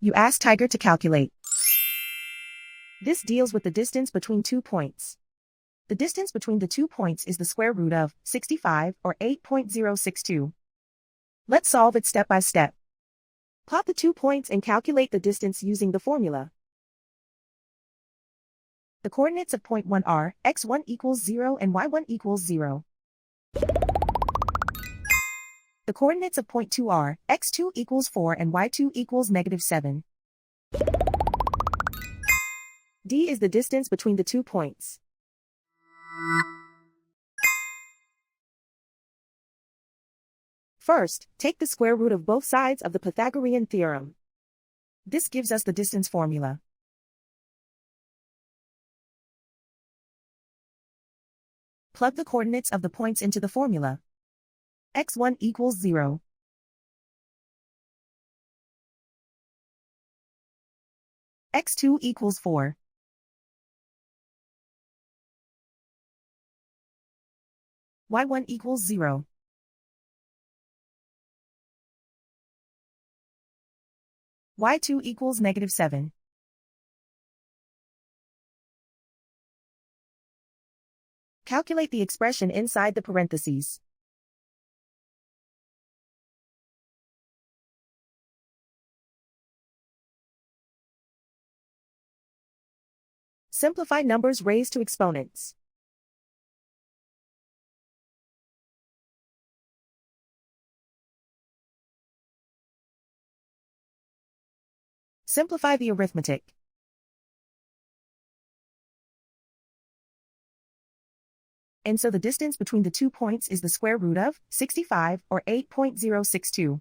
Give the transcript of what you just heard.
You ask Tiger to calculate. This deals with the distance between 2 points. The distance between the 2 points is the square root of 65, or 8.062. Let's solve it step by step. Plot the 2 points and calculate the distance using the formula. The coordinates of point 1 are x1 equals 0 and y1 equals 0. The coordinates of point 2 are x2 equals 4 and y2 equals -7. D is the distance between the 2 points. First, take the square root of both sides of the Pythagorean theorem. This gives us the distance formula. Plug the coordinates of the points into the formula. x1 equals 0. x2 equals 4. y1 equals 0. y2 equals -7. Calculate the expression inside the parentheses. Simplify numbers raised to exponents. Simplify the arithmetic. And so the distance between the 2 points is the square root of 65, or 8.062.